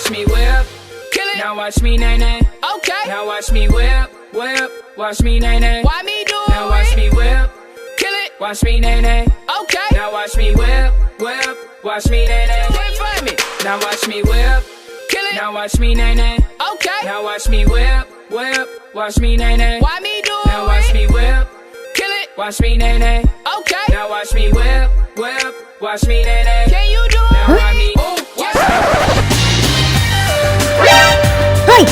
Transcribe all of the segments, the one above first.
watch me whip. Kill it. Now watch me nay nay. Okay. Now watch me whip, whip. Watch me nay nay. Why me do it? Now watch me whip. Kill it. Watch me nay nay. Okay. Now watch me whip, whip. Watch me nay nay. Wait for me. Now watch me whip. Kill it. Now watch me nay nay. Okay. Now watch me whip, whip. Watch me nay nay. Why me do it? Now watch me whip. Kill it. Watch me nay nay. Okay. Now watch me whip, whip. Watch me nay nay. Can you do it? Now watch me. Ooh, watch me. Hoy!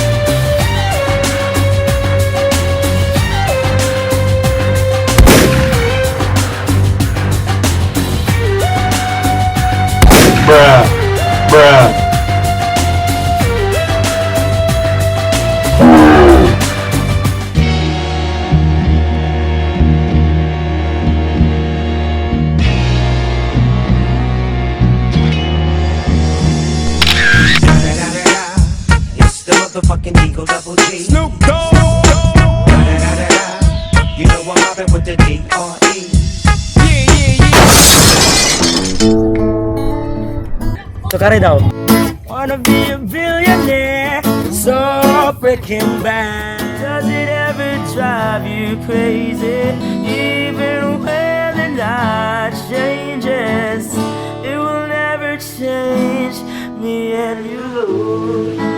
Bruh. Bruh. It's the motherfucking Eagle Double G. Snoop Dogg. You know I'm mobbing with the D.R.E. Tukari daw. Wanna be a billionaire, so freaking bad. Does it ever drive you crazy? Even when the night changes, it will never change me and you.